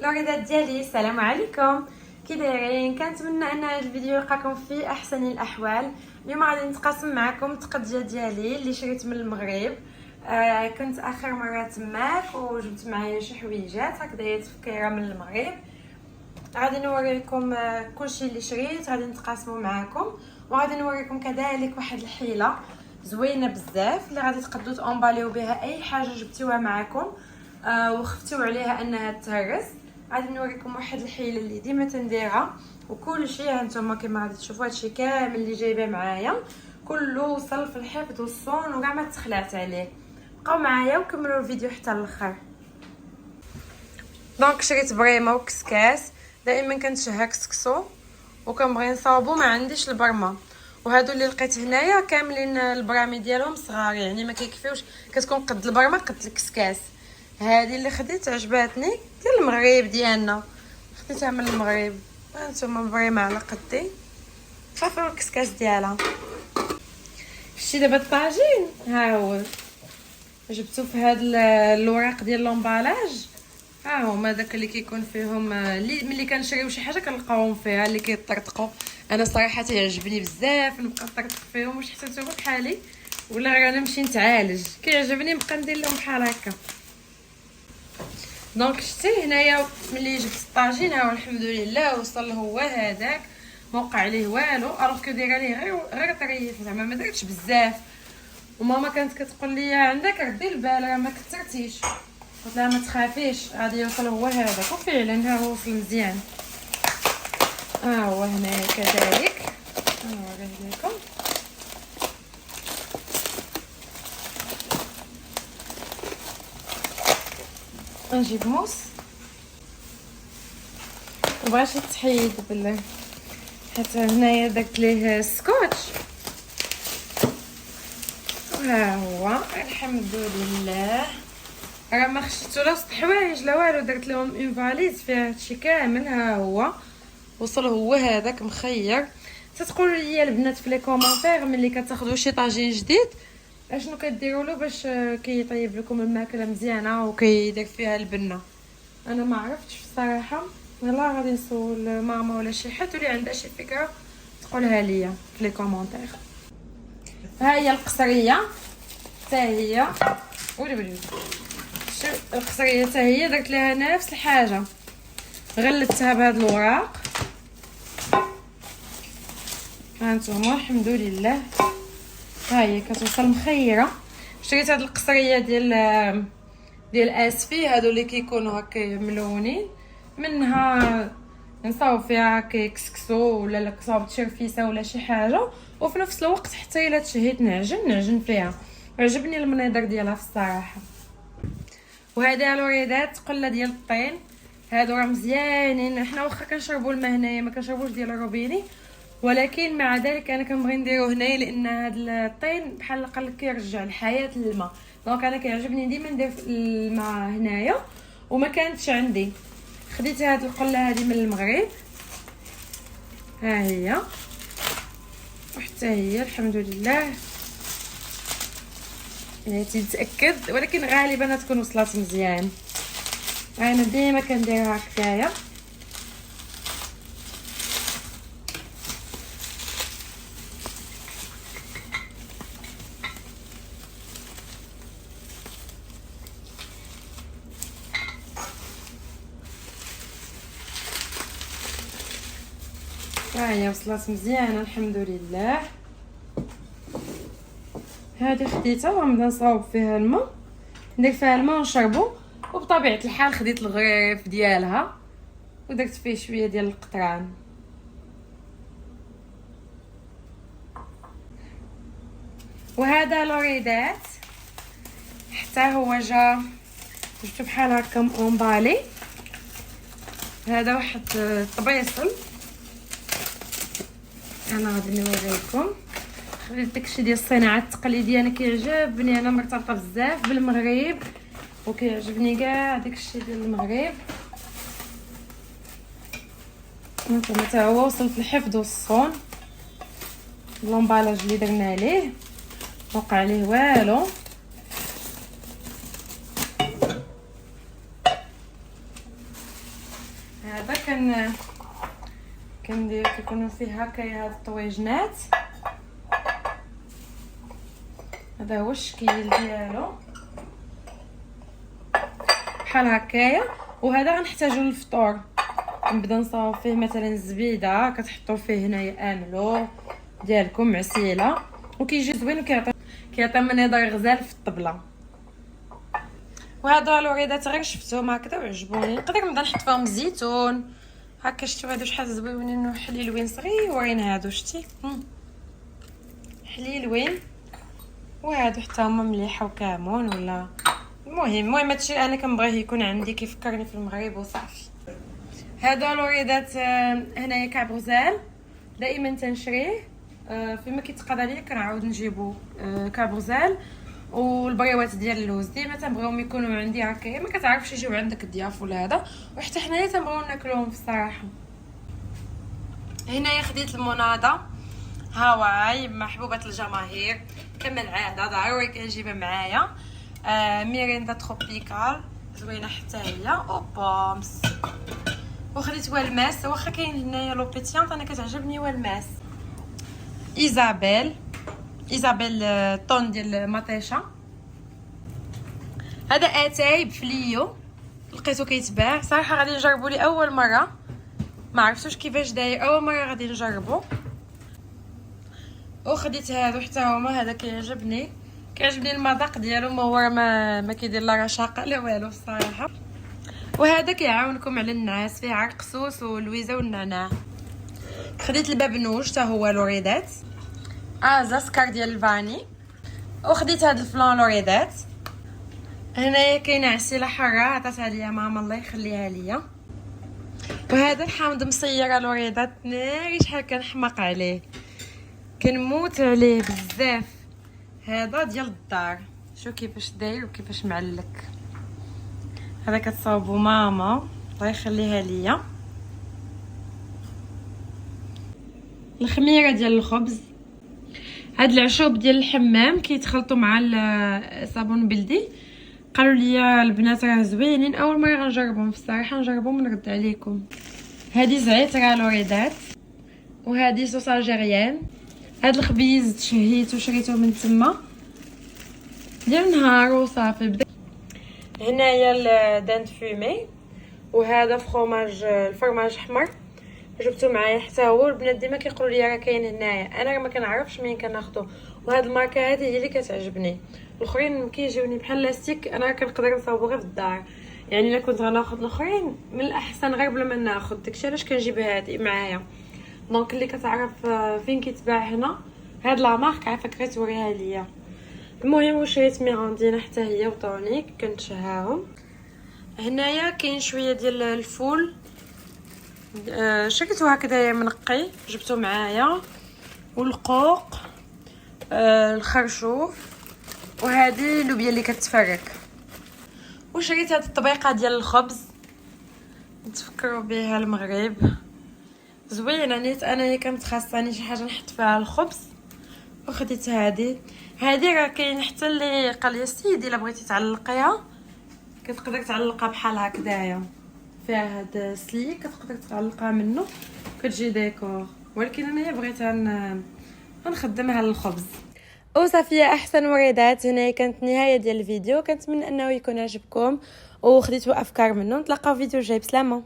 الوردات ديالي، السلام عليكم. كي دايرين؟ كنتمنى ان هذا الفيديو يلقاكم في احسن الاحوال. اليوم غادي نتقاسم معكم التقديه ديالي اللي شريت من المغرب. كنت اخر مره تماك وجبت معايا شي حويجات هكذا تفكيره من المغرب. غادي نوريكم كلشي اللي شريت، غادي نتقاسموا معكم، وغادي نوريكم كذلك واحد الحيله زوينه بزاف اللي غادي تقدروا تامباليو بها اي حاجه جبتوها معكم وخفتوا عليها انها تهرس. غادي نوريكم واحد الحيله اللي ديما تنديرها، وكل شيء هانتوما كما غادي تشوفوا هادشي كامل اللي جايبه معايا كله وصل في الحفظ والصون وكاع ما تخلعت عليه. بقاو معايا وكملوا الفيديو حتى الاخر. دونك شريت بريمه وكسكاس، دائما كنتشهى كسكسو وكنبغي نصاوبو، ما عنديش البرمه، وهادو اللي لقيت هنايا كاملين البرامي ديالهم صغار، يعني ما كيكفيوش، كتكون قد البرمه قد الكسكاس. هذه اللي خديت عجباتني ديال المغرب ديالنا، خديتها من المغرب. هانتوما بريمه على قدي، خافوا الكسكاس ديالها. شتي دابا الطاجين ها هو جبتو في هاد الوراق ديال لومبالاج، ها هما داك اللي كيكون فيهم اللي ملي كنشريو شي حاجه كنلقاوهم فيها اللي كيطرطقوا. انا صراحه تيعجبني بزاف نبقى نطرطق فيهم، واش حتى نتوما بحالي ولا غير انا نمشي نتعالج؟ كيعجبني نبقى ندير لهم بحال هكا. دونك شتي هنايا ملي جبت الطاجين ها الحمد لله وصل هو هذاك، ما وقع عليه والو، الوغ كو دايره ليه غير طريف، زعما ما درتش بزاف. وماما كانت كتقول لي عندك ردي البال راه ما كثرتيش، قلت لها ما تخافيش غادي يوصل هو هذاك، وفعلا ها هو وصل مزيان. هو هنايا كذلك نوريه لكم. نجيب موس، مبغاش يتحيد بالله، حتى هنايا درت ليه سكوتش، وها هو الحمد لله. راه ما خشيتو لا وسط حوايج لا والو، درت لهم اون فاليز فيها هادشي كامل. ها هو وصل هو هذاك مخير. تتقولوا لي البنات في لي كومونتير ملي كتاخذوا شي طاجين جديد اشنو كديروا له باش كيطيب لكم الماكله مزيانه وكيدير فيها البنه. انا ما عرفتش الصراحه، يلا غادي نسول ماما ولا شي حد اللي عندها شي فكره تقولها ليا في لي كومونتير. ها هي القصريه حتى هي، ولي شوف القصريه حتى هي درت لها نفس الحاجه، غلتها بهاد الوراق. هانتوما الحمد لله ها هي كتوصل مخيره. شريت هاد القصريه ديال اسفي، هادو اللي كيكونوا هكا ملونين، منها نصاوب فيها هكا كسكسو ولا صاوبت شرفيسه ولا شي حاجه، وفي نفس الوقت حتى الا تشهيت نعجن فيها. عجبني المنظر ديالها في الصراحه. وهذا الوريدات قله ديال الطين، هادو راه مزيانين. حنا واخا كنشربوا الماء هنايا ما كنشربوش ديال الروبيني، ولكن مع ذلك انا كنبغي نديرو هنايا لان هذا الطين بحال قال كيرجع الحياه للماء. دونك انا كيعجبني ديما ندير الماء هنايا، وما كانتش عندي خديت هاد القله هذه من المغرب. ها هي وحتى هي الحمد لله يعني تتاكد، ولكن غالبا تكون وصلت مزيان. انا ديما كنديرها هكايا. هي وصلت مزيانه الحمد لله. هذه خديتها ونبدا نصاوب فيها الماء، ندير فيها الماء ونشربو، وبطبيعه الحال خديت الغريف ديالها ودرت فيه شويه ديال القطران. وهذا لوريدات حتى هو جا جبتو بحال هكا مونبالي. هذا واحد الطبيصل، انا غادي نوريكم. خديت داكشي ديال الصناعه التقليديه، انا كيعجبني، انا مرتبطه بزاف بالمغرب وكيعجبني كاع داكشي ديال المغرب. هانتوما حتى هو وصل في الحفظ والصون. لومبالاج اللي درنا عليه وقع عليه والو. هذا كندير كيكونوا فيه هكايا هاد الطويجنات. هذا هو الشكل ديالو بحال هكايا. وهذا غنحتاجو للفطور، نبدا نصاوب فيه مثلا الزبيده، كتحطوا فيه هنايا املو ديالكم عسيله، وكيجي زوين وكيعطي منظر غزال في الطبله. وهادو الوريدات غير شفتهم هكذا وعجبوني، نقدر نبدا نحط فيهم الزيتون هكا. شفتوا هادو شحال زوينين وحليلوين صغيورين هادو، شتي حليلوين. وهادو حتى هما مليحه وكامون ولا المهم هادشي انا كنبغيه يكون عندي كيفكرني في المغرب وصافي. هادو الوريدات هنايا كعب غزال دائما تنشريه فيما كيتقضى ليا كنعاود نجيبو كعب غزال والبريوات ديال اللوز. ديما تنبغيهم يكونوا عندي هكا، ما كتعرفش يجيو عندك الضياف ولا هذا، وحتى حنايا تنبغيو ناكلوهم بصراحه. هنايا خديت المناضه هاواي محبوبه الجماهير كما العاده، ضروري كنجيبها معايا. ميريندا تروبيكال زوينه حتى هي، اوبامس. وخديت والماس، واخا كاين هنايا لوبيتيانط انا كتعجبني والماس. ايزابيل طون ديال مطيشه. هذا اتاي بفليو لقيتو كيتباع صراحه، غادي نجربو لي اول مره، ما عرفتوش كيفاش داير، اول مره غادي نجربو. وخديت هادو حتى هما، هذا كيعجبني المذاق ديالو، ما هو ما كيدير لا رشاقه لا والو الصراحه. وهذا كيعاونكم على النعاس، فيه عرقسوس واللويزه والنعناع. خديت البابنوج حتى هو لوريدات، زاسكار ديال الفاني. وخديت هاد الفلان لوريدات. هنايا كاينه عسيله حاره عطاتها ليا ماما الله يخليها ليا. وهذا الحامض مصيره لوريدات، ناري شحال كنحماق عليه، كنموت عليه بزاف. هذا ديال الدار، شو كيفاش داير وكيفاش معلك. هذا كتصاوبو ماما الله يخليها ليا. الخميره ديال الخبز، هاد العشوب ديال الحمام كيتخلطوا مع الصابون بلدي. قالوا لي البنات راه زوينين، اول مره غنجربهم بصراحه، نجربهم ونرد عليكم. هذه زعتر لوريدات، وهذه صوص الجيريان. هاد الخبيز تشهيته وشريته من تما ديال نهار وصافي. بدا هنايا الداند فومي، وهذا الفرماج احمر جبته معايا حتى هو. البنات ديما كيقولوا لي راه كاين هنايا، انا ما كنعرفش منين كناخذو. وهاد الماركه هذه هي اللي كتعجبني، الاخرين كيجيوني بحال لاستيك، انا كنقدر نصاوبو غير في الدار. يعني الا كنت غناخذ الاخرين من الاحسن غير بلا ما ناخذ، داكشي علاش كنجيب هذه معايا. دونك اللي كتعرف فين كيتباع هنا هاد لا مارك عافاك غير توريها ليا. المهم وشريت ميراندينا حتى هي وطونيك كنتشهاهم. هنايا كاين شويه ديال الفول، شريتو هكذا منقي جبته معايا، والقوق، الخرشوف، وهذه اللوبيا اللي كتفرك. وشريت هاد الطبيقه ديال الخبز نتفكروا بها المغرب، زوينه نيت. انا كانت خاصاني شي حاجه نحط فيها الخبز، وخديت هذه راه كاين حتى اللي قال لي سيدي الا بغيتي تعلقيها كتقدر تعلقها بحال هكذايا، فيها هاد السليك كتقدر تعلقها منه كتجي ديكور. ولكن انا بغيت نخدمها للخبز. وصافي احسن وريدات، هنا كانت النهايه ديال الفيديو. كنتمنى انه يكون عجبكم وخديتوا افكار منه. نتلاقاو في فيديو جاي، بسلامه.